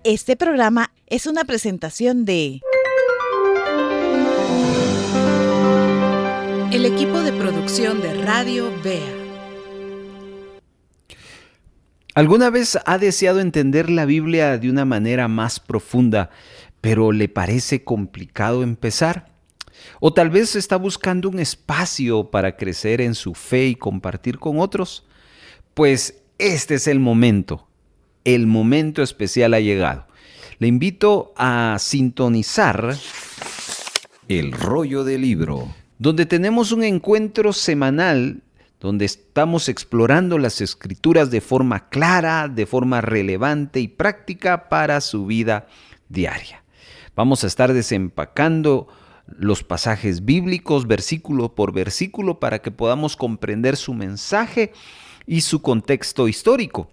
Este programa es una presentación de el equipo de producción de Radio Bea. ¿Alguna vez ha deseado entender la Biblia de una manera más profunda, pero le parece complicado empezar? ¿O tal vez está buscando un espacio para crecer en su fe y compartir con otros? Pues este es el momento especial ha llegado. Le invito a sintonizar El Rollo del Libro, donde tenemos un encuentro semanal donde estamos explorando las Escrituras de forma clara, de forma relevante y práctica para su vida diaria. Vamos a estar desempacando los pasajes bíblicos versículo por versículo para que podamos comprender su mensaje y su contexto histórico.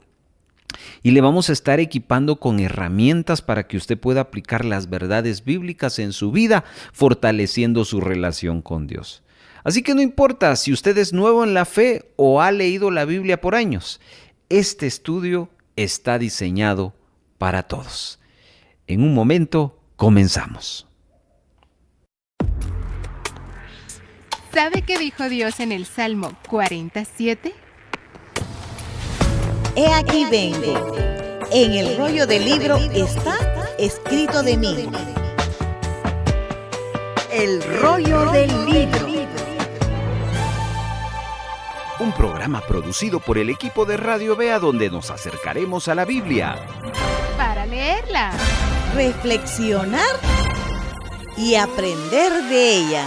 Y le vamos a estar equipando con herramientas para que usted pueda aplicar las verdades bíblicas en su vida, fortaleciendo su relación con Dios. Así que no importa si usted es nuevo en la fe o ha leído la Biblia por años, este estudio está diseñado para todos. En un momento, comenzamos. ¿Sabe qué dijo Dios en el Salmo 47? He aquí vengo. En el rollo del libro está escrito de mí. El rollo del libro. Un programa producido por el equipo de Radio Bea donde nos acercaremos a la Biblia Para leerla, Reflexionar y aprender de ella.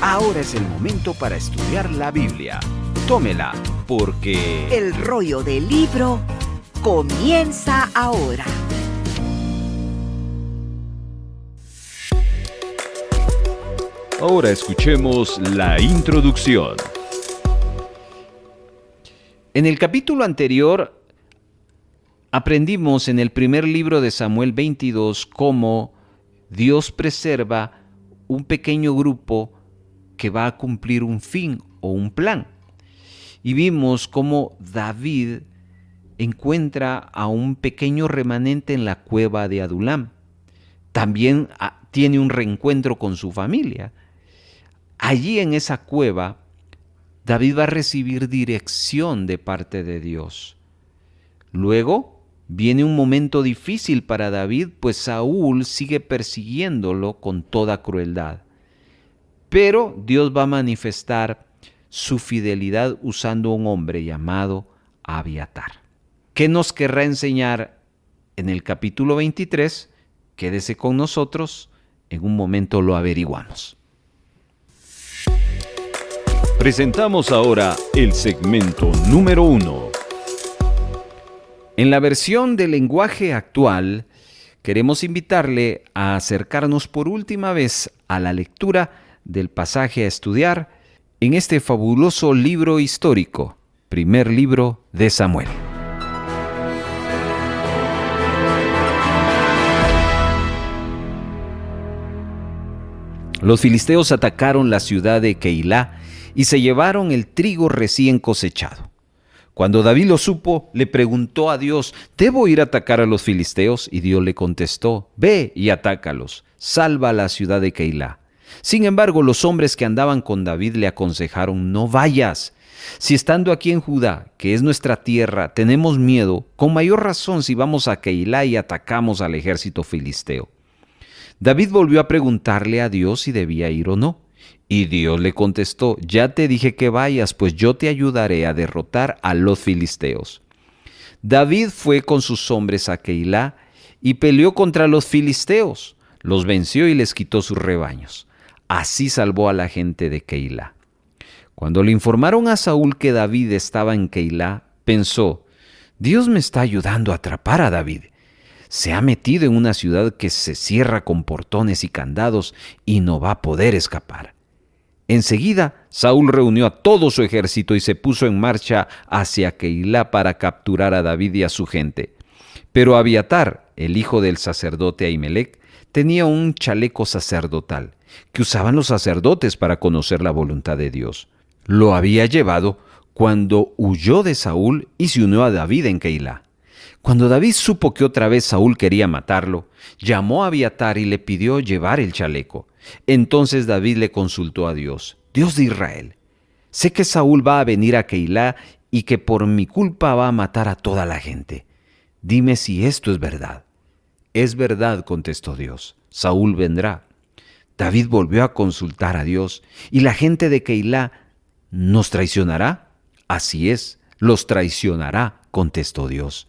Ahora es el momento para estudiar la Biblia. Tómela, porque El rollo del libro comienza ahora. ahora escuchemos la introducción. En el capítulo anterior aprendimos en el primer libro de Samuel 22 cómo Dios preserva un pequeño grupo que va a cumplir un fin o un plan. Y vimos cómo David encuentra a un pequeño remanente en la cueva de Adulam. También tiene un reencuentro con su familia. Allí en esa cueva, David va a recibir dirección de parte de Dios. Luego viene un momento difícil para David, pues Saúl sigue persiguiéndolo con toda crueldad. Pero Dios va a manifestar su fidelidad usando a un hombre llamado Abiatar. ¿Qué nos querrá enseñar en el capítulo 23? Quédese con nosotros, en un momento lo averiguamos. Presentamos ahora el segmento número 1. En la versión del lenguaje actual, queremos invitarle a acercarnos por última vez a la lectura del pasaje a estudiar en este fabuloso libro histórico, primer libro de Samuel. Los filisteos atacaron la ciudad de Keilá y se llevaron el trigo recién cosechado. Cuando David lo supo, le preguntó a Dios: ¿debo ir a atacar a los filisteos? Y Dios le contestó: ve y atácalos, salva a la ciudad de Keilá. Sin embargo, los hombres que andaban con David le aconsejaron: no vayas. Si estando aquí en Judá, que es nuestra tierra, tenemos miedo, con mayor razón si vamos a Keilá y atacamos al ejército filisteo. David volvió a preguntarle a Dios si debía ir o no. Y Dios le contestó: ya te dije que vayas, pues yo te ayudaré a derrotar a los filisteos. David fue con sus hombres a Keilá y peleó contra los filisteos. Los venció y les quitó sus rebaños. Así salvó a la gente de Keilá. Cuando le informaron a Saúl que David estaba en Keilá, pensó: Dios me está ayudando a atrapar a David. Se ha metido en una ciudad que se cierra con portones y candados y no va a poder escapar. Enseguida, Saúl reunió a todo su ejército y se puso en marcha hacia Keilá para capturar a David y a su gente. Pero Abiatar, el hijo del sacerdote Ahimelech, tenía un chaleco sacerdotal que usaban los sacerdotes para conocer la voluntad de Dios. Lo había llevado cuando huyó de Saúl y se unió a David en Keilá. Cuando David supo que otra vez Saúl quería matarlo, llamó a Abiatar y le pidió llevar el chaleco. Entonces David le consultó a Dios: Dios de Israel, sé que Saúl va a venir a Keilá y que por mi culpa va a matar a toda la gente. Dime si esto es verdad. Es verdad, contestó Dios. Saúl vendrá. David volvió a consultar a Dios. ¿Y la gente de Keilá nos traicionará? Así es, los traicionará, contestó Dios.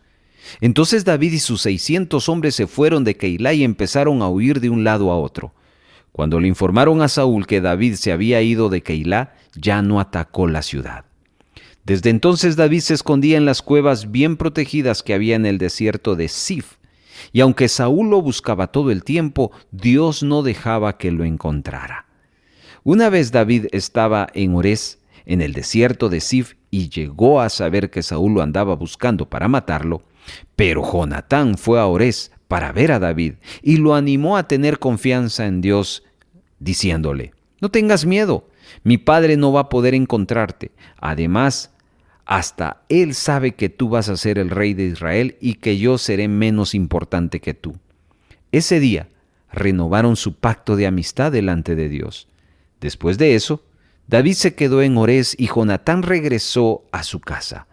Entonces David y sus 600 hombres se fueron de Keilá y empezaron a huir de un lado a otro. Cuando le informaron a Saúl que David se había ido de Keilá, ya no atacó la ciudad. Desde entonces David se escondía en las cuevas bien protegidas que había en el desierto de Sif, y aunque Saúl lo buscaba todo el tiempo, Dios no dejaba que lo encontrara. Una vez David estaba en Orés, en el desierto de Sif, y llegó a saber que Saúl lo andaba buscando para matarlo, pero Jonatán fue a Orés para ver a David y lo animó a tener confianza en Dios, diciéndole: no tengas miedo, mi padre no va a poder encontrarte. Además, hasta él sabe que tú vas a ser el rey de Israel y que yo seré menos importante que tú. Ese día renovaron su pacto de amistad delante de Dios. Después de eso, David se quedó en Orés y Jonatán regresó a su casa.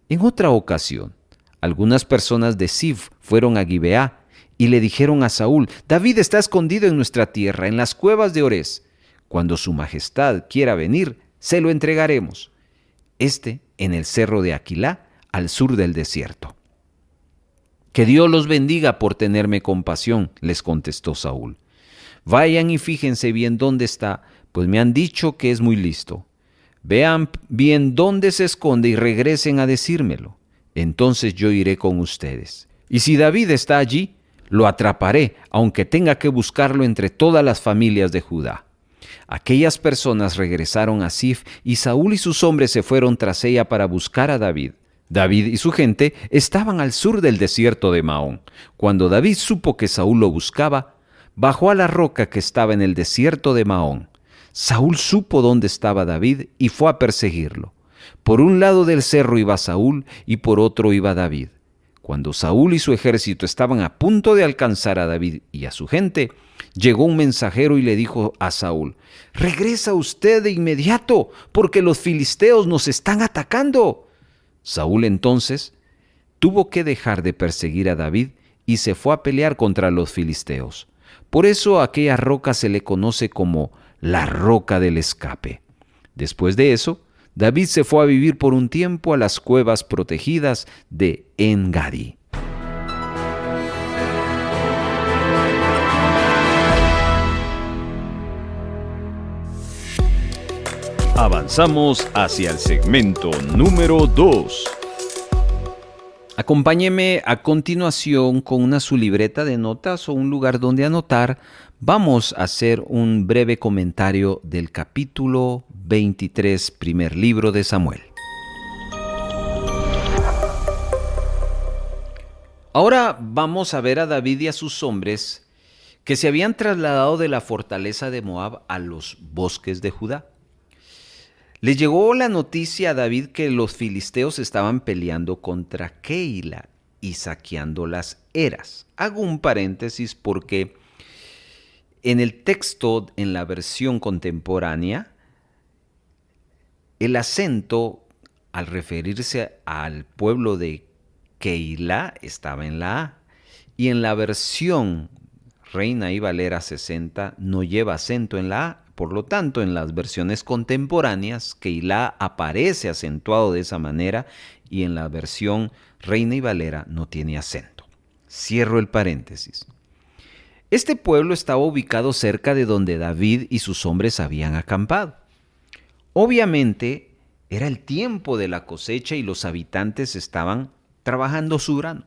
En otra ocasión, algunas personas de Sif fueron a Gibeá y le dijeron a Saúl: David está escondido en nuestra tierra, en las cuevas de Orés. Cuando su majestad quiera venir, se lo entregaremos. En el cerro de Aquilá, al sur del desierto. Que Dios los bendiga por tenerme compasión, les contestó Saúl. Vayan y fíjense bien dónde está, pues me han dicho que es muy listo. Vean bien dónde se esconde y regresen a decírmelo. Entonces yo iré con ustedes. Y si David está allí, lo atraparé, aunque tenga que buscarlo entre todas las familias de Judá. Aquellas personas regresaron a Sif y Saúl y sus hombres se fueron tras ella para buscar a David. David y su gente estaban al sur del desierto de Maón. Cuando David supo que Saúl lo buscaba, bajó a la roca que estaba en el desierto de Maón. Saúl supo dónde estaba David y fue a perseguirlo. Por un lado del cerro iba Saúl y por otro iba David. Cuando Saúl y su ejército estaban a punto de alcanzar a David y a su gente, llegó un mensajero y le dijo a Saúl: «Regresa usted de inmediato, porque los filisteos nos están atacando». Saúl entonces tuvo que dejar de perseguir a David y se fue a pelear contra los filisteos. Por eso a aquella roca se le conoce como la roca del escape. Después de eso, David se fue a vivir por un tiempo a las cuevas protegidas de En-Gadi. Avanzamos hacia el segmento número 2. Acompáñeme a continuación con su libreta de notas o un lugar donde anotar. Vamos a hacer un breve comentario del capítulo 23, primer libro de Samuel. Ahora vamos a ver a David y a sus hombres que se habían trasladado de la fortaleza de Moab a los bosques de Judá. Les llegó la noticia a David que los filisteos estaban peleando contra Keila y saqueando las eras. Hago un paréntesis porque en el texto, en la versión contemporánea, el acento al referirse al pueblo de Keila estaba en la A, y en la versión Reina y Valera 60 no lleva acento en la A. Por lo tanto, en las versiones contemporáneas, Keilá aparece acentuado de esa manera y en la versión Reina y Valera no tiene acento. Cierro el paréntesis. Este pueblo estaba ubicado cerca de donde David y sus hombres habían acampado. Obviamente, era el tiempo de la cosecha y los habitantes estaban trabajando su grano.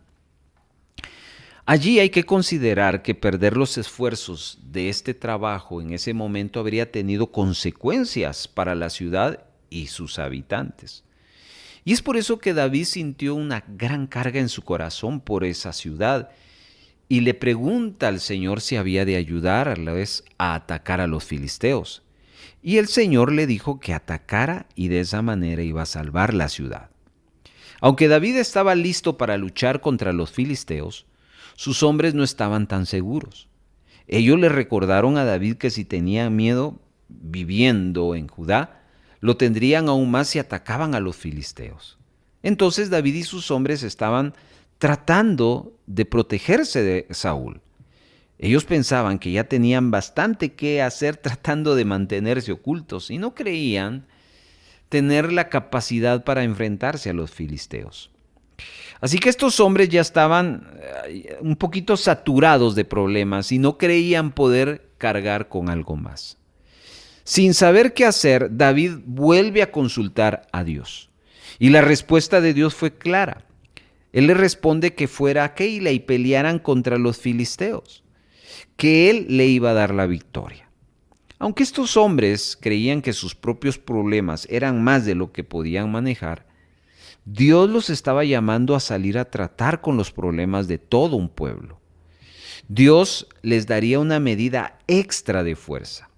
Allí hay que considerar que perder los esfuerzos de este trabajo en ese momento habría tenido consecuencias para la ciudad y sus habitantes. Y es por eso que David sintió una gran carga en su corazón por esa ciudad y le pregunta al Señor si había de ayudarles a atacar a los filisteos. Y el Señor le dijo que atacara y de esa manera iba a salvar la ciudad. Aunque David estaba listo para luchar contra los filisteos, sus hombres no estaban tan seguros. Ellos le recordaron a David que si tenía miedo viviendo en Judá, lo tendrían aún más si atacaban a los filisteos. Entonces David y sus hombres estaban tratando de protegerse de Saúl. Ellos pensaban que ya tenían bastante que hacer tratando de mantenerse ocultos y no creían tener la capacidad para enfrentarse a los filisteos. Así que estos hombres ya estaban un poquito saturados de problemas y no creían poder cargar con algo más. Sin saber qué hacer, David vuelve a consultar a Dios. Y la respuesta de Dios fue clara. Él le responde que fuera a Keila y pelearan contra los filisteos, que él le iba a dar la victoria. Aunque estos hombres creían que sus propios problemas eran más de lo que podían manejar, Dios los estaba llamando a salir a tratar con los problemas de todo un pueblo. Dios les daría una medida extra de fuerza.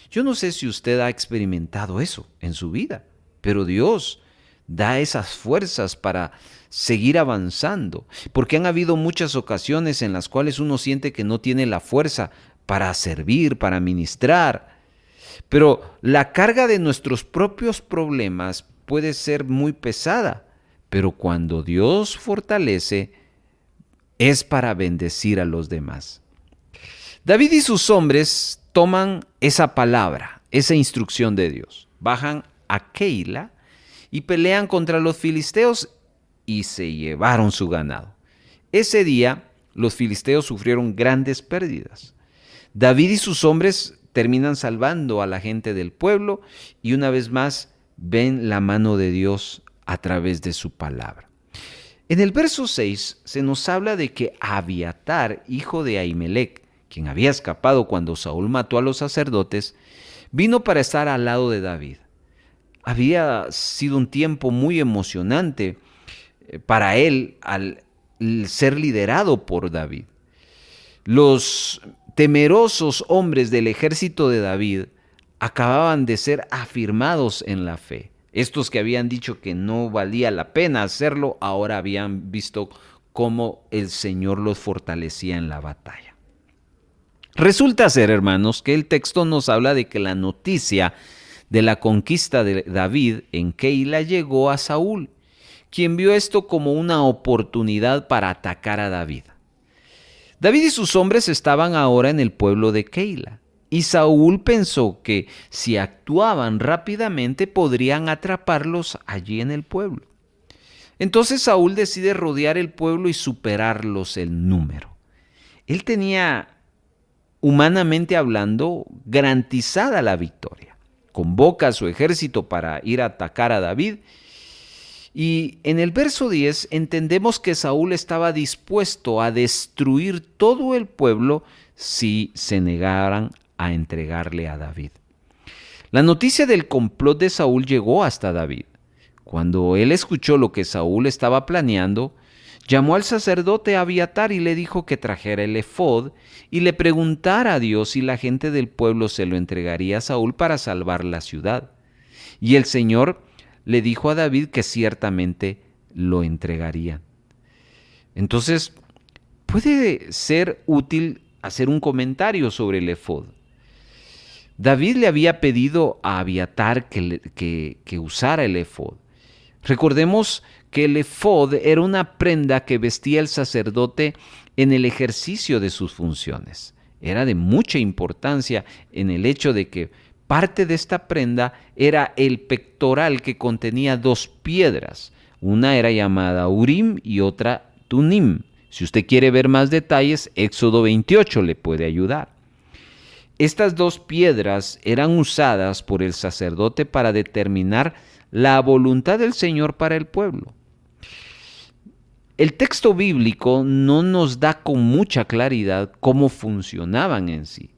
Yo no sé si usted ha experimentado eso en su vida, pero Dios da esas fuerzas para seguir avanzando, porque han habido muchas ocasiones en las cuales uno siente que no tiene la fuerza para servir, para ministrar. Pero la carga de nuestros propios problemas puede ser muy pesada, pero cuando Dios fortalece, es para bendecir a los demás. David y sus hombres toman esa palabra, esa instrucción de Dios, bajan a Keila y pelean contra los filisteos y se llevaron su ganado. Ese día, los filisteos sufrieron grandes pérdidas. David y sus hombres terminan salvando a la gente del pueblo y una vez más ven la mano de Dios a través de su palabra. En el verso 6 se nos habla de que Abiatar, hijo de Ahimelech, quien había escapado cuando Saúl mató a los sacerdotes, vino para estar al lado de David. Había sido un tiempo muy emocionante para él al ser liderado por David. Los temerosos hombres del ejército de David acababan de ser afirmados en la fe. Estos que habían dicho que no valía la pena hacerlo, ahora habían visto cómo el Señor los fortalecía en la batalla. Resulta ser, hermanos, que el texto nos habla de que la noticia de la conquista de David en Keila llegó a Saúl, quien vio esto como una oportunidad para atacar a David. David y sus hombres estaban ahora en el pueblo de Keila, y Saúl pensó que si actuaban rápidamente podrían atraparlos allí en el pueblo. Entonces Saúl decide rodear el pueblo y superarlos en número. Él tenía, humanamente hablando, garantizada la victoria. Convoca a su ejército para ir a atacar a David. Y en el verso 10 entendemos que Saúl estaba dispuesto a destruir todo el pueblo si se negaran a entregarle a David. La noticia del complot de Saúl llegó hasta David. Cuando él escuchó lo que Saúl estaba planeando, llamó al sacerdote Abiatar y le dijo que trajera el efod y le preguntara a Dios si la gente del pueblo se lo entregaría a Saúl para salvar la ciudad. Y el Señor le dijo a David que ciertamente lo entregarían. Entonces, puede ser útil hacer un comentario sobre el efod. David le había pedido a Abiatar que usara el efod. Recordemos que el efod era una prenda que vestía el sacerdote en el ejercicio de sus funciones. Era de mucha importancia en el hecho de que parte de esta prenda era el pectoral que contenía 2 piedras. Una era llamada Urim y otra Tumim. Si usted quiere ver más detalles, Éxodo 28 le puede ayudar. Estas 2 piedras eran usadas por el sacerdote para determinar la voluntad del Señor para el pueblo. El texto bíblico no nos da con mucha claridad cómo funcionaban en sí.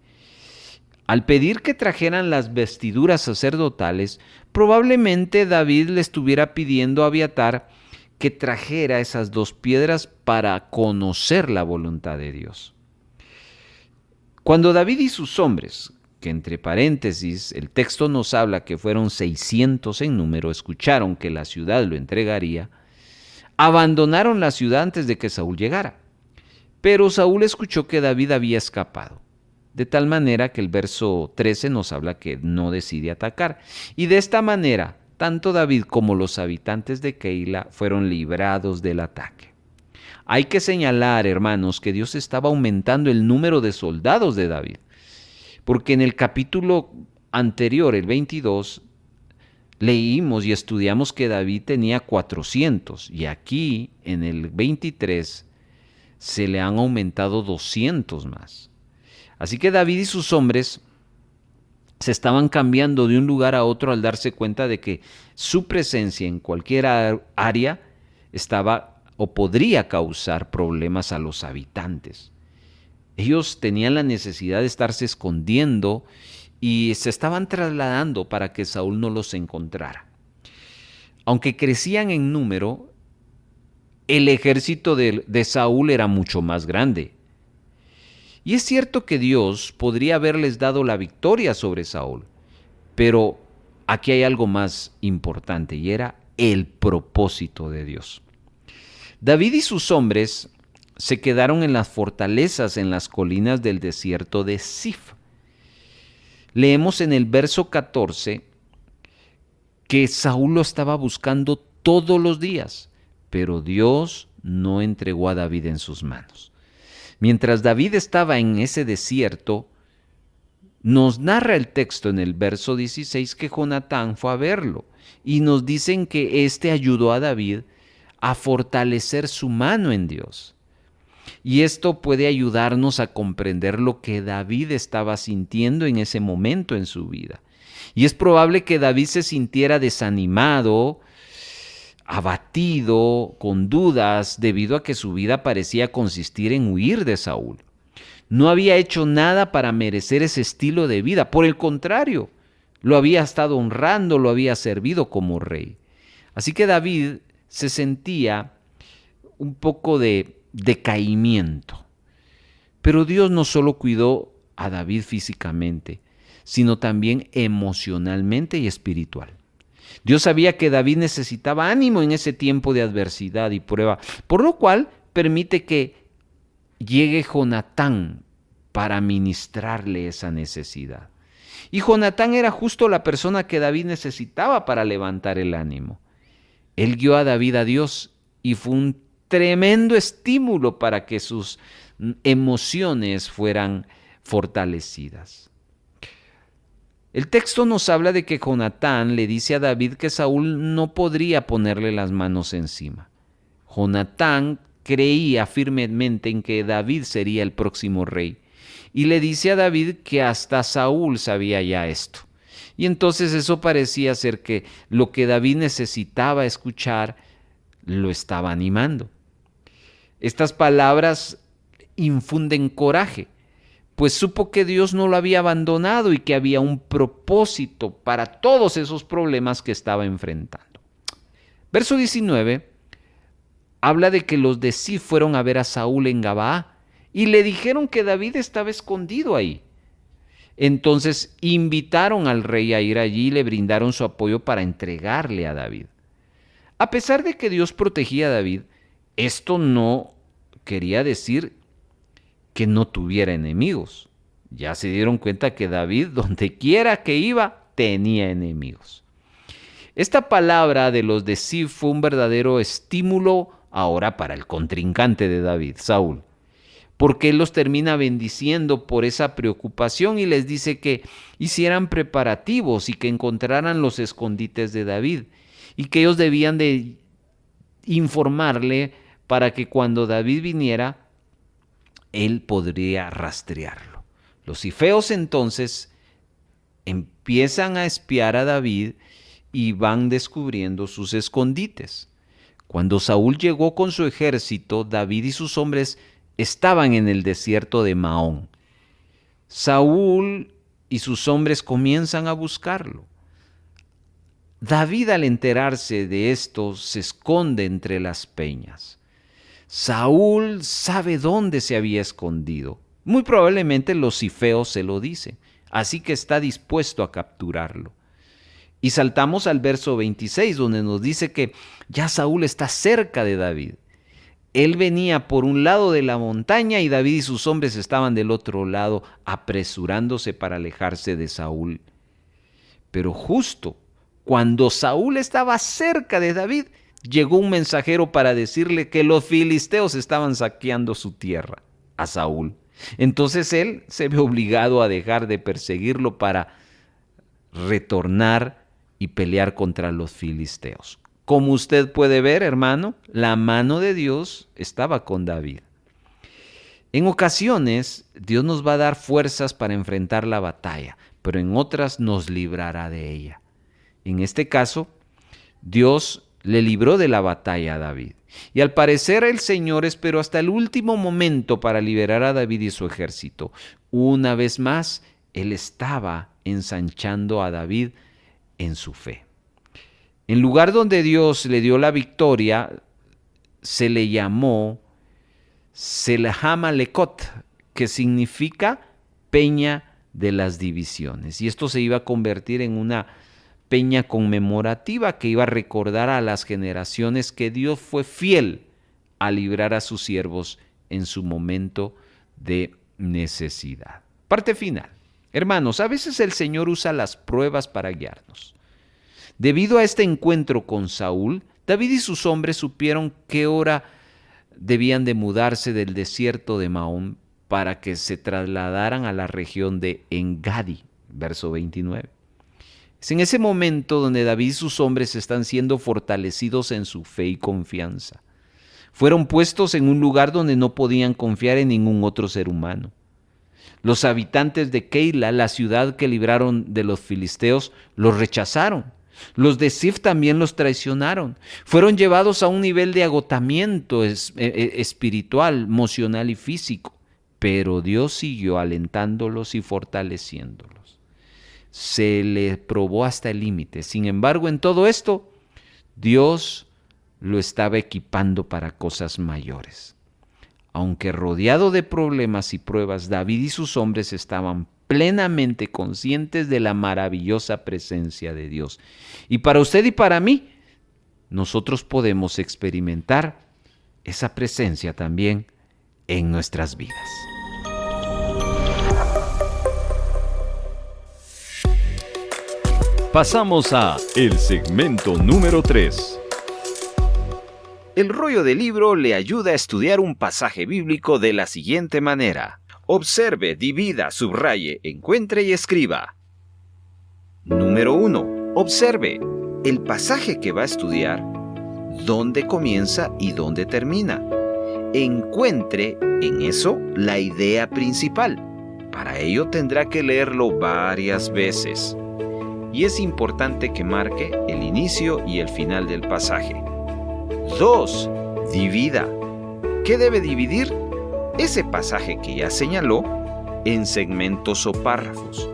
Al pedir que trajeran las vestiduras sacerdotales, probablemente David le estuviera pidiendo a Abiatar que trajera esas 2 piedras para conocer la voluntad de Dios. Cuando David y sus hombres, que entre paréntesis el texto nos habla que fueron 600 en número, escucharon que la ciudad lo entregaría, abandonaron la ciudad antes de que Saúl llegara. Pero Saúl escuchó que David había escapado, de tal manera que el verso 13 nos habla que no decide atacar. Y de esta manera, tanto David como los habitantes de Keila fueron librados del ataque. Hay que señalar, hermanos, que Dios estaba aumentando el número de soldados de David, porque en el capítulo anterior, el 22, leímos y estudiamos que David tenía 400, y aquí en el 23 se le han aumentado 200 más. Así que David y sus hombres se estaban cambiando de un lugar a otro al darse cuenta de que su presencia en cualquier área estaba o podría causar problemas a los habitantes. Ellos tenían la necesidad de estarse escondiendo y se estaban trasladando para que Saúl no los encontrara. Aunque crecían en número, el ejército de Saúl era mucho más grande. Y es cierto que Dios podría haberles dado la victoria sobre Saúl, pero aquí hay algo más importante y era el propósito de Dios. David y sus hombres se quedaron en las fortalezas en las colinas del desierto de Zif. Leemos en el verso 14 que Saúl lo estaba buscando todos los días, pero Dios no entregó a David en sus manos. Mientras David estaba en ese desierto, nos narra el texto en el verso 16 que Jonatán fue a verlo y nos dicen que éste ayudó a David a fortalecer su mano en Dios. Y esto puede ayudarnos a comprender lo que David estaba sintiendo en ese momento en su vida. Y es probable que David se sintiera desanimado, abatido, con dudas, debido a que su vida parecía consistir en huir de Saúl. No había hecho nada para merecer ese estilo de vida. Por el contrario, lo había estado honrando, lo había servido como rey. Así que David se sentía un poco de decaimiento. Pero Dios no solo cuidó a David físicamente, sino también emocionalmente y espiritual. Dios sabía que David necesitaba ánimo en ese tiempo de adversidad y prueba, por lo cual permite que llegue Jonatán para ministrarle esa necesidad. Y Jonatán era justo la persona que David necesitaba para levantar el ánimo. Él guió a David a Dios y fue un tremendo estímulo para que sus emociones fueran fortalecidas. El texto nos habla de que Jonatán le dice a David que Saúl no podría ponerle las manos encima. Jonatán creía firmemente en que David sería el próximo rey y le dice a David que hasta Saúl sabía ya esto. Y entonces eso parecía ser que lo que David necesitaba escuchar lo estaba animando. Estas palabras infunden coraje, pues supo que Dios no lo había abandonado y que había un propósito para todos esos problemas que estaba enfrentando. Verso 19 habla de que los de Zif fueron a ver a Saúl en Gabaa y le dijeron que David estaba escondido ahí. Entonces invitaron al rey a ir allí y le brindaron su apoyo para entregarle a David. A pesar de que Dios protegía a David, esto no quería decir que no tuviera enemigos. Ya se dieron cuenta que David, donde quiera que iba, tenía enemigos. Esta palabra de los de Zif fue un verdadero estímulo ahora para el contrincante de David, Saúl, porque él los termina bendiciendo por esa preocupación y les dice que hicieran preparativos y que encontraran los escondites de David y que ellos debían de informarle para que cuando David viniera, él podría rastrearlo. Los zifeos entonces empiezan a espiar a David y van descubriendo sus escondites. Cuando Saúl llegó con su ejército, David y sus hombres estaban en el desierto de Maón. Saúl y sus hombres comienzan a buscarlo. David, al enterarse de esto, se esconde entre las peñas. Saúl sabe dónde se había escondido. Muy probablemente los zifeos se lo dicen, así que está dispuesto a capturarlo. Y saltamos al verso 26, donde nos dice que ya Saúl está cerca de David. Él venía por un lado de la montaña y David y sus hombres estaban del otro lado, apresurándose para alejarse de Saúl. Pero justo cuando Saúl estaba cerca de David, llegó un mensajero para decirle que los filisteos estaban saqueando su tierra a Saúl. Entonces él se ve obligado a dejar de perseguirlo para retornar y pelear contra los filisteos. Como usted puede ver, hermano, la mano de Dios estaba con David. En ocasiones, Dios nos va a dar fuerzas para enfrentar la batalla, pero en otras nos librará de ella. En este caso, Dios le libró de la batalla a David. Y al parecer el Señor esperó hasta el último momento para liberar a David y su ejército. Una vez más, Él estaba ensanchando a David en su fe. En lugar donde Dios le dio la victoria, se le llamó Selahamalekot, que significa peña de las divisiones. Y esto se iba a convertir en una peña conmemorativa que iba a recordar a las generaciones que Dios fue fiel a librar a sus siervos en su momento de necesidad. Parte final. Hermanos, a veces el Señor usa las pruebas para guiarnos. Debido a este encuentro con Saúl, David y sus hombres supieron qué hora debían de mudarse del desierto de Maón para que se trasladaran a la región de Engadi, verso 29. Es en ese momento donde David y sus hombres están siendo fortalecidos en su fe y confianza. Fueron puestos en un lugar donde no podían confiar en ningún otro ser humano. Los habitantes de Keila, la ciudad que libraron de los filisteos, los rechazaron. Los de Ziph también los traicionaron. Fueron llevados a un nivel de agotamiento espiritual, emocional y físico. Pero Dios siguió alentándolos y fortaleciéndolos. Se les probó hasta el límite. Sin embargo, en todo esto, Dios lo estaba equipando para cosas mayores. Aunque rodeado de problemas y pruebas, David y sus hombres estaban plenamente conscientes de la maravillosa presencia de Dios. Y para usted y para mí, nosotros podemos experimentar esa presencia también en nuestras vidas. Pasamos a el segmento número 3. El rollo del libro le ayuda a estudiar un pasaje bíblico de la siguiente manera. Observe, divida, subraye, encuentre y escriba. Número 1. Observe el pasaje que va a estudiar, dónde comienza y dónde termina. Encuentre en eso la idea principal. Para ello tendrá que leerlo varias veces. Y es importante que marque el inicio y el final del pasaje. 2. Divida. ¿Qué debe dividir? Ese pasaje que ya señaló en segmentos o párrafos.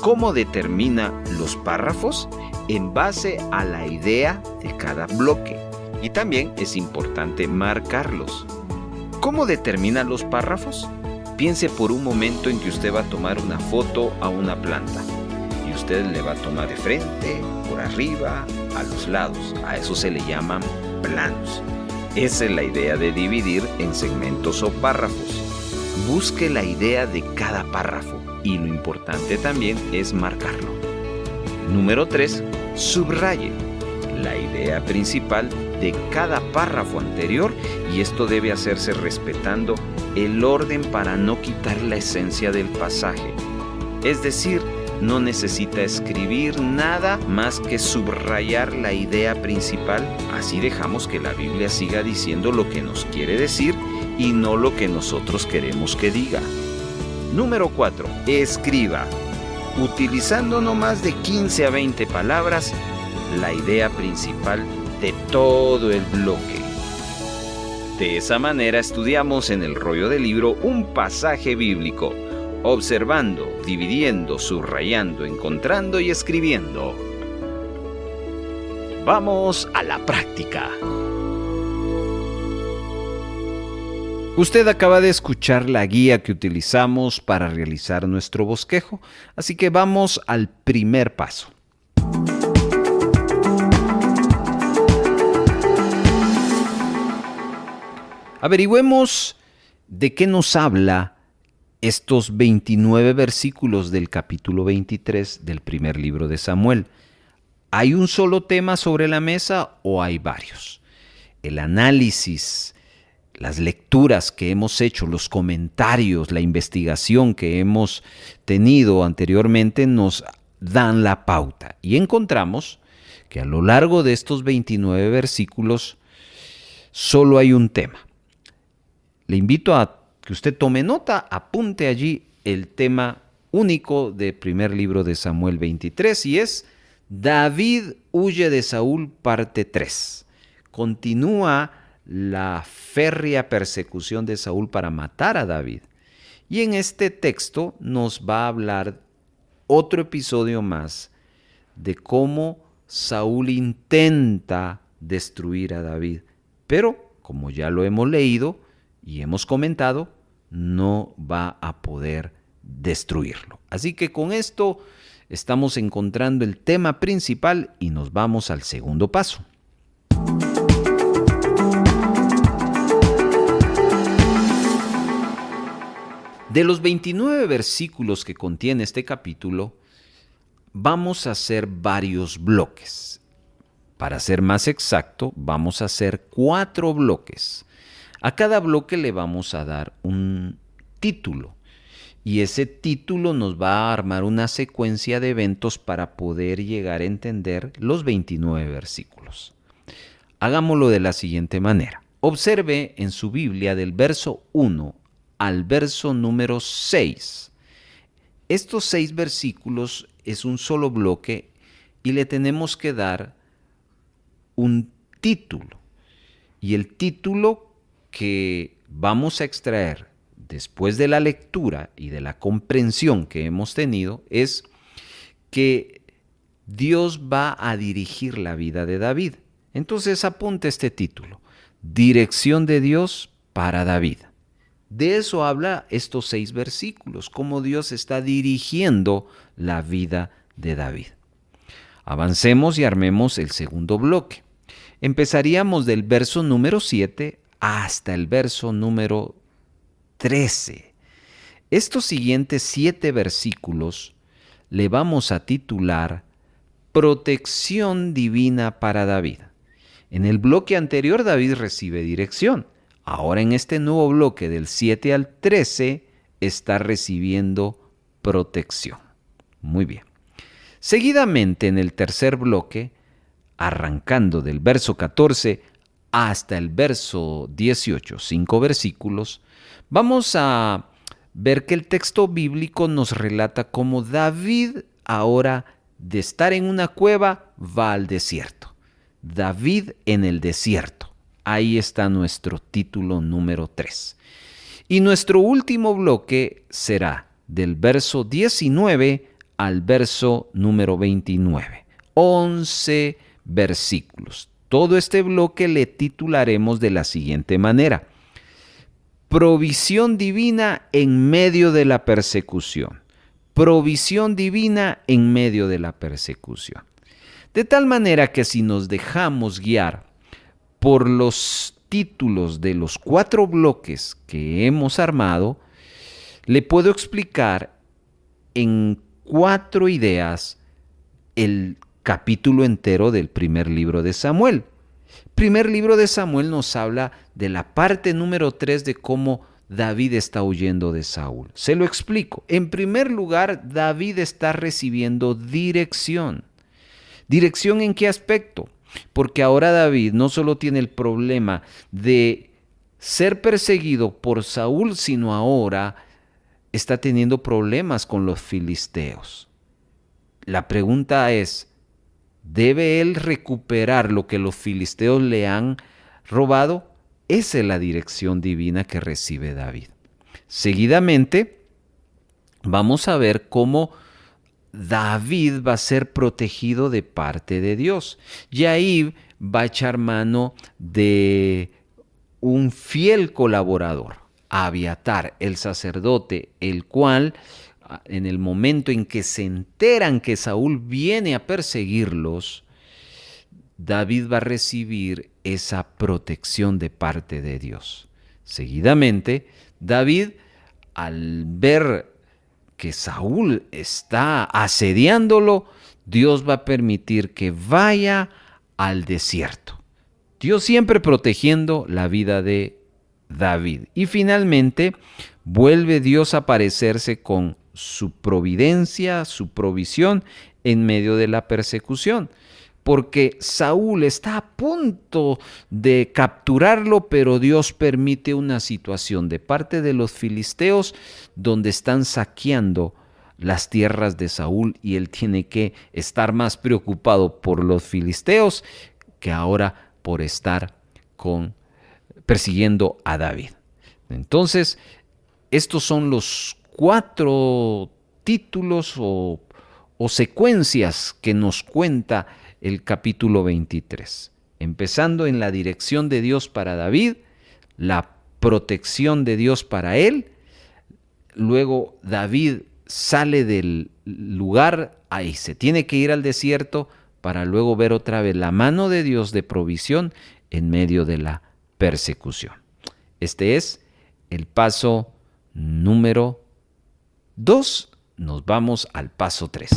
¿Cómo determina los párrafos? En base a la idea de cada bloque. Y también es importante marcarlos. ¿Cómo determina los párrafos? Piense por un momento en que usted va a tomar una foto a una planta. Y usted le va a tomar de frente, por arriba, a los lados. A eso se le llaman planos. Esa es la idea de dividir en segmentos o párrafos. Busque la idea de cada párrafo y lo importante también es marcarlo. Número 3. Subraye la idea principal de cada párrafo anterior y esto debe hacerse respetando el orden para no quitar la esencia del pasaje. Es decir, no necesita escribir nada más que subrayar la idea principal. Así dejamos que la Biblia siga diciendo lo que nos quiere decir y no lo que nosotros queremos que diga. Número 4. Escriba. Utilizando no más de 15 a 20 palabras, la idea principal de todo el bloque. De esa manera estudiamos en el rollo del libro un pasaje bíblico, observando, dividiendo, subrayando, encontrando y escribiendo. Vamos a la práctica. Usted acaba de escuchar la guía que utilizamos para realizar nuestro bosquejo, así que vamos al primer paso. Averigüemos de qué nos habla estos 29 versículos del capítulo 23 del primer libro de Samuel. ¿Hay un solo tema sobre la mesa o hay varios? El análisis, las lecturas que hemos hecho, los comentarios, la investigación que hemos tenido anteriormente nos dan la pauta. Y encontramos que a lo largo de estos 29 versículos solo hay un tema. Le invito a que usted tome nota, apunte allí el tema único del primer libro de Samuel 23 y es David huye de Saúl, parte 3. Continúa la férrea persecución de Saúl para matar a David. Y en este texto nos va a hablar otro episodio más de cómo Saúl intenta destruir a David. Pero, como ya lo hemos leído y hemos comentado, no va a poder destruirlo. Así que con esto estamos encontrando el tema principal y nos vamos al segundo paso. De los 29 versículos que contiene este capítulo, vamos a hacer varios bloques. Para ser más exacto, vamos a hacer 4 bloques. A cada bloque le vamos a dar un título. Y ese título nos va a armar una secuencia de eventos para poder llegar a entender los 29 versículos. Hagámoslo de la siguiente manera. Observe en su Biblia del verso 1 al verso número 6. Estos 6 versículos es un solo bloque y le tenemos que dar un título. Y el título que vamos a extraer después de la lectura y de la comprensión que hemos tenido es que Dios va a dirigir la vida de David. Entonces apunte este título: Dirección de Dios para David. De eso habla estos 6 versículos, cómo Dios está dirigiendo la vida de David. Avancemos y armemos el segundo bloque. Empezaríamos del verso número 7 hasta el verso número 13. Estos siguientes 7 versículos le vamos a titular Protección divina para David. En el bloque anterior David recibe dirección. Ahora en este nuevo bloque del 7 al 13 está recibiendo protección. Muy bien. Seguidamente en el tercer bloque, arrancando del verso 14 hasta el verso 18, 5 versículos, vamos a ver que el texto bíblico nos relata cómo David ahora de estar en una cueva va al desierto. David en el desierto. Ahí está nuestro título número 3. Y nuestro último bloque será del verso 19 al verso número 29. 11 versículos. Todo este bloque le titularemos de la siguiente manera: Provisión divina en medio de la persecución. Provisión divina en medio de la persecución. De tal manera que si nos dejamos guiar por los títulos de los 4 bloques que hemos armado, le puedo explicar en 4 ideas el capítulo entero del primer libro de Samuel. Primer libro de Samuel nos habla de la parte número 3 de cómo David está huyendo de Saúl. Se lo explico. En primer lugar, David está recibiendo dirección. ¿Dirección en qué aspecto? Porque ahora David no solo tiene el problema de ser perseguido por Saúl, sino ahora está teniendo problemas con los filisteos. La pregunta es, ¿debe él recuperar lo que los filisteos le han robado? Esa es la dirección divina que recibe David. Seguidamente, vamos a ver cómo David va a ser protegido de parte de Dios. Y ahí va a echar mano de un fiel colaborador, Abiatar, el sacerdote, el cual en el momento en que se enteran que Saúl viene a perseguirlos, David va a recibir esa protección de parte de Dios. Seguidamente, David, al ver que Saúl está asediándolo, Dios va a permitir que vaya al desierto. Dios siempre protegiendo la vida de David. Y finalmente vuelve Dios a aparecerse con su providencia, su provisión en medio de la persecución. Porque Saúl está a punto de capturarlo, pero Dios permite una situación de parte de los filisteos donde están saqueando las tierras de Saúl y él tiene que estar más preocupado por los filisteos que ahora por estar persiguiendo a David. Entonces, estos son los 4 títulos o secuencias que nos cuenta el capítulo 23. Empezando en la dirección de Dios para David, la protección de Dios para él. Luego David sale del lugar, ahí se tiene que ir al desierto para luego ver otra vez la mano de Dios de provisión en medio de la persecución. Este es el paso número 2. Nos vamos al paso 3.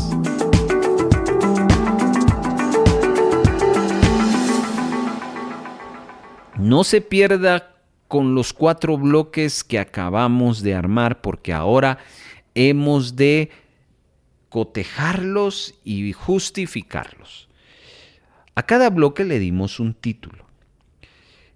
No se pierda con los 4 bloques que acabamos de armar, porque ahora hemos de cotejarlos y justificarlos. A cada bloque le dimos un título.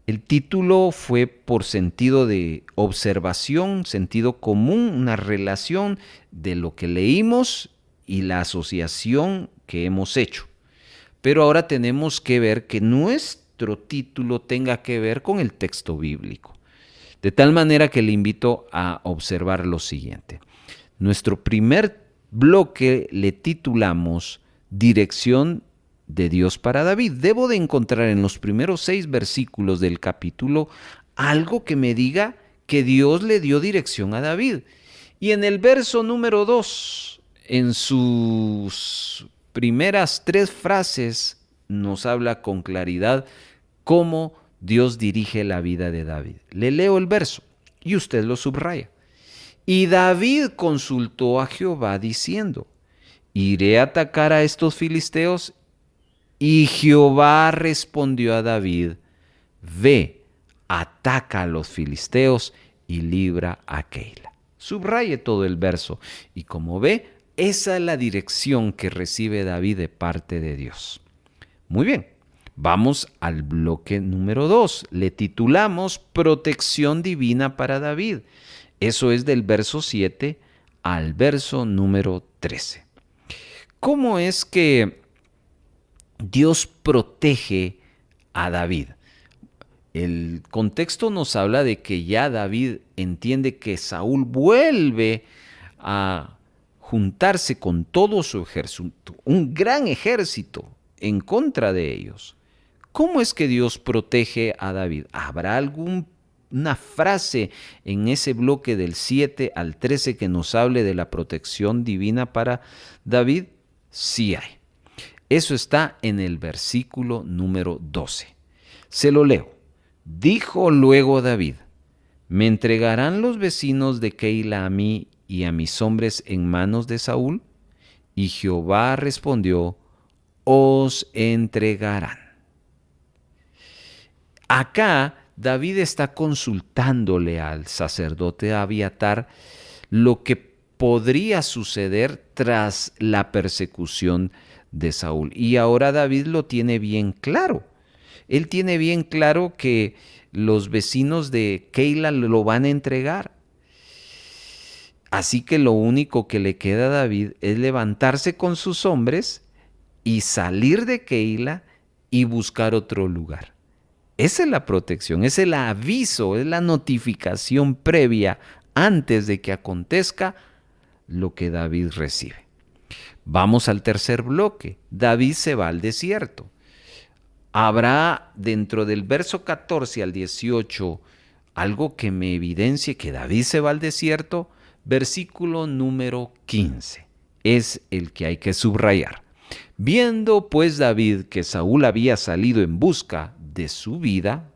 El título fue por sentido de observación, sentido común, una relación de lo que leímos y la asociación que hemos hecho. Pero ahora tenemos que ver que nuestro título tenga que ver con el texto bíblico. De tal manera que le invito a observar lo siguiente. Nuestro primer bloque le titulamos Dirección de Dios para David. Debo de encontrar en los primeros 6 versículos del capítulo algo que me diga que Dios le dio dirección a David. Y en el verso número 2, en sus primeras 3 frases, nos habla con claridad cómo Dios dirige la vida de David. Le leo el verso y usted lo subraya. Y David consultó a Jehová diciendo, ¿iré a atacar a estos filisteos? Y Jehová respondió a David, ve, ataca a los filisteos y libra a Keila. Subraye todo el verso y como ve, esa es la dirección que recibe David de parte de Dios. Muy bien, vamos al bloque número 2. Le titulamos Protección Divina para David. Eso es del verso 7 al verso número 13. ¿Cómo es que Dios protege a David? El contexto nos habla de que ya David entiende que Saúl vuelve a juntarse con todo su ejército, un gran ejército en contra de ellos. ¿Cómo es que Dios protege a David? ¿Habrá alguna frase en ese bloque del 7 al 13 que nos hable de la protección divina para David? Sí hay. Eso está en el versículo número 12. Se lo leo. Dijo luego David, ¿me entregarán los vecinos de Keila a mí y a mis hombres en manos de Saúl? Y Jehová respondió, os entregarán. Acá David está consultándole al sacerdote Abiatar lo que podría suceder tras la persecución de Saúl. Y ahora David lo tiene bien claro. Él tiene bien claro que los vecinos de Keila lo van a entregar. Así que lo único que le queda a David es levantarse con sus hombres y salir de Keila y buscar otro lugar. Esa es la protección, es el aviso, es la notificación previa antes de que acontezca lo que David recibe. Vamos al tercer bloque. David se va al desierto. Habrá dentro del verso 14 al 18 algo que me evidencie que David se va al desierto. Versículo número 15 es el que hay que subrayar. Viendo pues David que Saúl había salido en busca de su vida,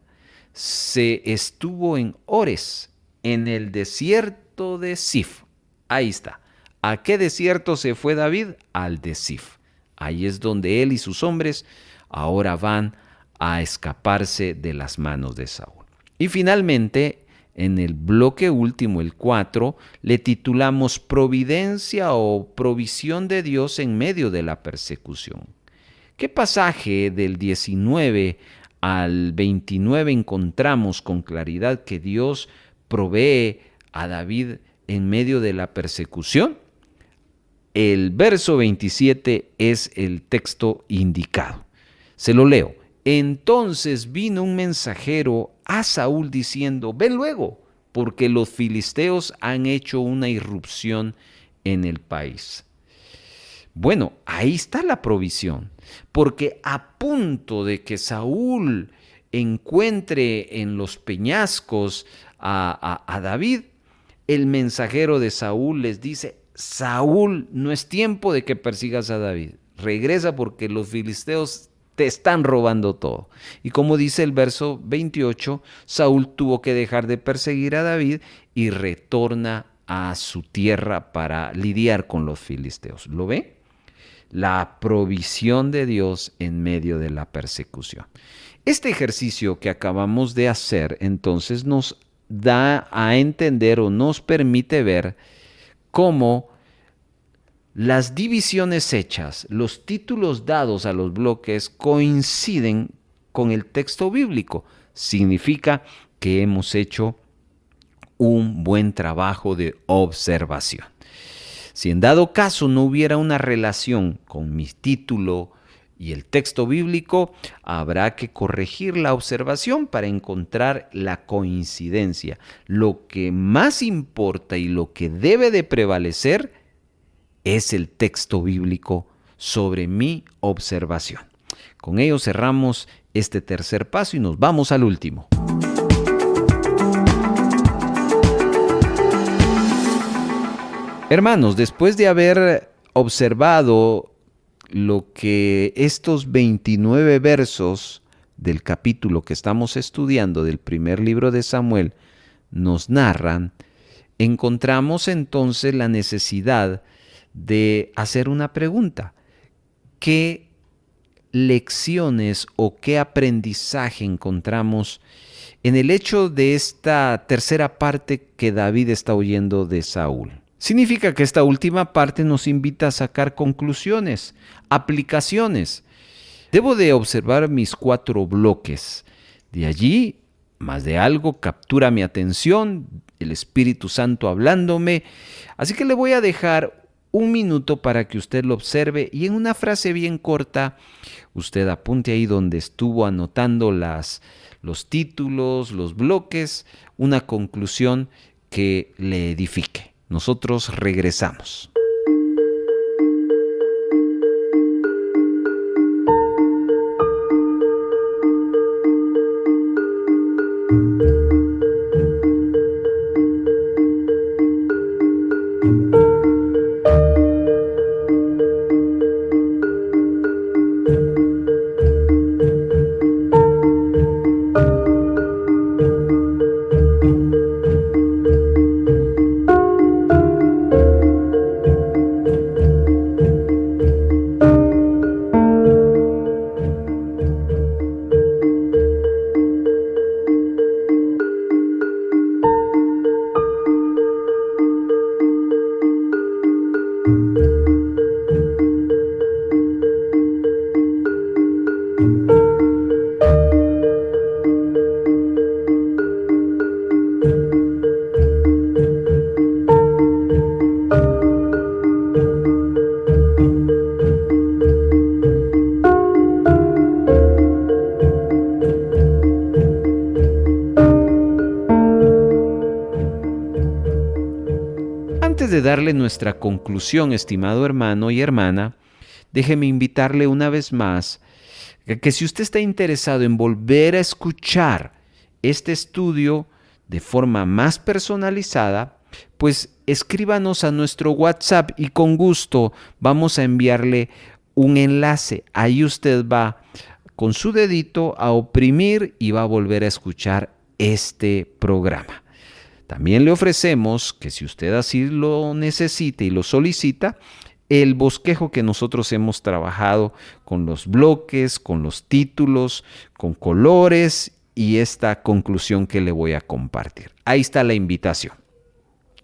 se estuvo en Ores, en el desierto de Sif. Ahí está. ¿A qué desierto se fue David? Al de Sif. Ahí es donde él y sus hombres ahora van a escaparse de las manos de Saúl. Y finalmente, en el bloque último, el 4, le titulamos Providencia o Provisión de Dios en medio de la persecución. ¿Qué pasaje del 19 al 29 encontramos con claridad que Dios provee a David en medio de la persecución? El verso 27 es el texto indicado. Se lo leo. Entonces vino un mensajero a Saúl diciendo: ven luego, porque los filisteos han hecho una irrupción en el país. Bueno, ahí está la provisión, porque a punto de que Saúl encuentre en los peñascos a David, el mensajero de Saúl les dice: Saúl, no es tiempo de que persigas a David, regresa porque los filisteos te están robando todo. Y como dice el verso 28, Saúl tuvo que dejar de perseguir a David y retorna a su tierra para lidiar con los filisteos. ¿Lo ve? La provisión de Dios en medio de la persecución. Este ejercicio que acabamos de hacer entonces nos da a entender o nos permite ver cómo las divisiones hechas, los títulos dados a los bloques coinciden con el texto bíblico. Significa que hemos hecho un buen trabajo de observación. Si en dado caso no hubiera una relación con mi título y el texto bíblico, habrá que corregir la observación para encontrar la coincidencia. Lo que más importa y lo que debe de prevalecer es el texto bíblico sobre mi observación. Con ello cerramos este tercer paso y nos vamos al último. Hermanos, después de haber observado lo que estos 29 versos del capítulo que estamos estudiando del primer libro de Samuel nos narran, encontramos entonces la necesidad de hacer una pregunta. ¿Qué lecciones o qué aprendizaje encontramos en el hecho de esta tercera parte que David está oyendo de Saúl? Significa que esta última parte nos invita a sacar conclusiones, aplicaciones. Debo de observar mis 4 bloques. De allí, más de algo captura mi atención, el Espíritu Santo hablándome. Así que le voy a dejar un minuto para que usted lo observe y en una frase bien corta, usted apunte ahí donde estuvo anotando los títulos, los bloques, una conclusión que le edifique. Nosotros regresamos. Antes de darle nuestra conclusión, estimado hermano y hermana, déjeme invitarle una vez más que si usted está interesado en volver a escuchar este estudio de forma más personalizada, pues escríbanos a nuestro WhatsApp y con gusto vamos a enviarle un enlace. Ahí usted va con su dedito a oprimir y va a volver a escuchar este programa. También le ofrecemos que si usted así lo necesita y lo solicita, el bosquejo que nosotros hemos trabajado con los bloques, con los títulos, con colores y esta conclusión que le voy a compartir. Ahí está la invitación.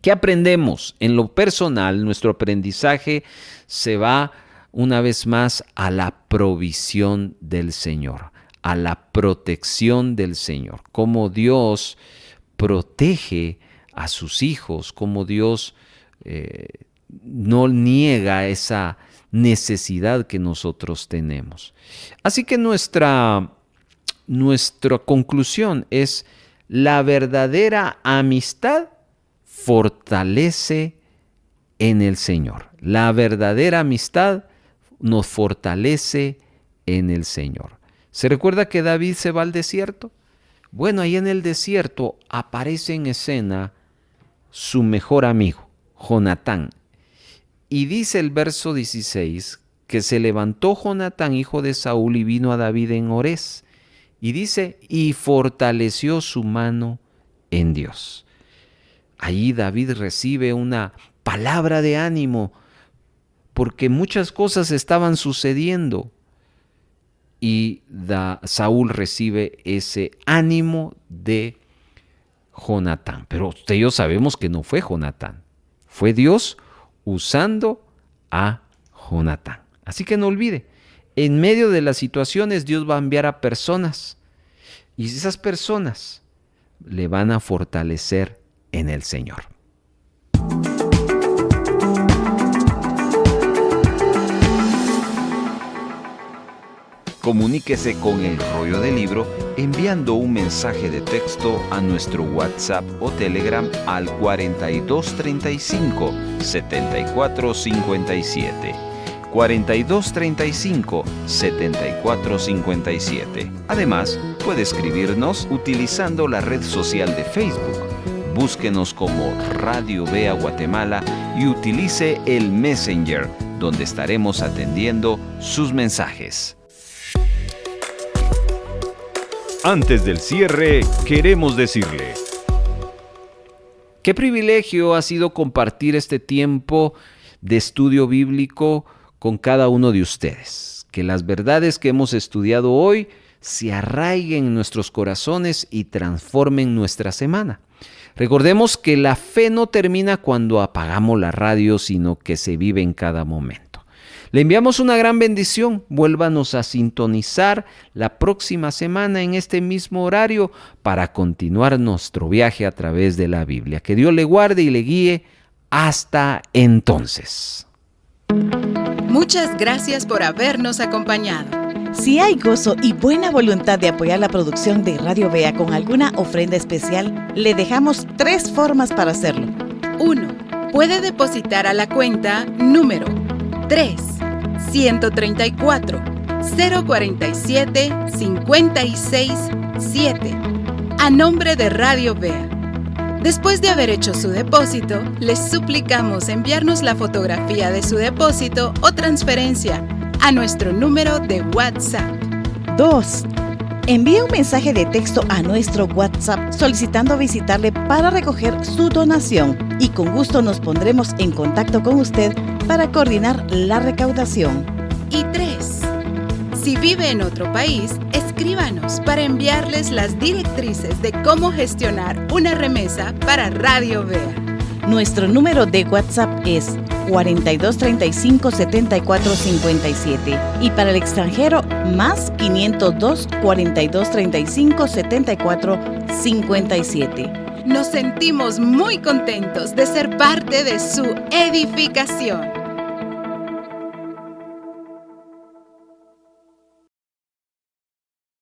¿Qué aprendemos? En lo personal, nuestro aprendizaje se va una vez más a la provisión del Señor, a la protección del Señor. Cómo Dios protege a sus hijos, cómo Dios no niega esa necesidad que nosotros tenemos. Así que nuestra conclusión es: la verdadera amistad fortalece en el Señor. La verdadera amistad nos fortalece en el Señor. ¿Se recuerda que David se va al desierto? Bueno, ahí en el desierto aparece en escena su mejor amigo, Jonatán. Y dice el verso 16 que se levantó Jonatán, hijo de Saúl, y vino a David en Orés. Y dice, y fortaleció su mano en Dios. Ahí David recibe una palabra de ánimo porque muchas cosas estaban sucediendo. Y Saúl recibe ese ánimo de Jonatán. Pero usted y yo sabemos que no fue Jonatán. Fue Dios usando a Jonatán. Así que no olvide, en medio de las situaciones Dios va a enviar a personas. Y esas personas le van a fortalecer en el Señor. Comuníquese con El Rollo del Libro enviando un mensaje de texto a nuestro WhatsApp o Telegram al 4235 7457. 4235 7457. Además, puede escribirnos utilizando la red social de Facebook. Búsquenos como Radio Vea Guatemala y utilice el Messenger, donde estaremos atendiendo sus mensajes. Antes del cierre, queremos decirle: qué privilegio ha sido compartir este tiempo de estudio bíblico con cada uno de ustedes. Que las verdades que hemos estudiado hoy se arraiguen en nuestros corazones y transformen nuestra semana. Recordemos que la fe no termina cuando apagamos la radio, sino que se vive en cada momento. Le enviamos una gran bendición. Vuélvanos a sintonizar la próxima semana en este mismo horario para continuar nuestro viaje a través de la Biblia. Que Dios le guarde y le guíe hasta entonces. Muchas gracias por habernos acompañado. Si hay gozo y buena voluntad de apoyar la producción de Radio Vea con alguna ofrenda especial, le dejamos 3 formas para hacerlo. 1. Puede depositar a la cuenta número 3-134-047-56-7 a nombre de Radio Vea. Después de haber hecho su depósito, les suplicamos enviarnos la fotografía de su depósito o transferencia a nuestro número de WhatsApp. 2. Envíe un mensaje de texto a nuestro WhatsApp solicitando visitarle para recoger su donación y con gusto nos pondremos en contacto con usted para coordinar la recaudación. Y 3. Si vive en otro país, escríbanos para enviarles las directrices de cómo gestionar una remesa para Radio Vea. Nuestro número de WhatsApp es 4235 7457 y para el extranjero más 502 4235 7457. Nos sentimos muy contentos de ser parte de su edificación.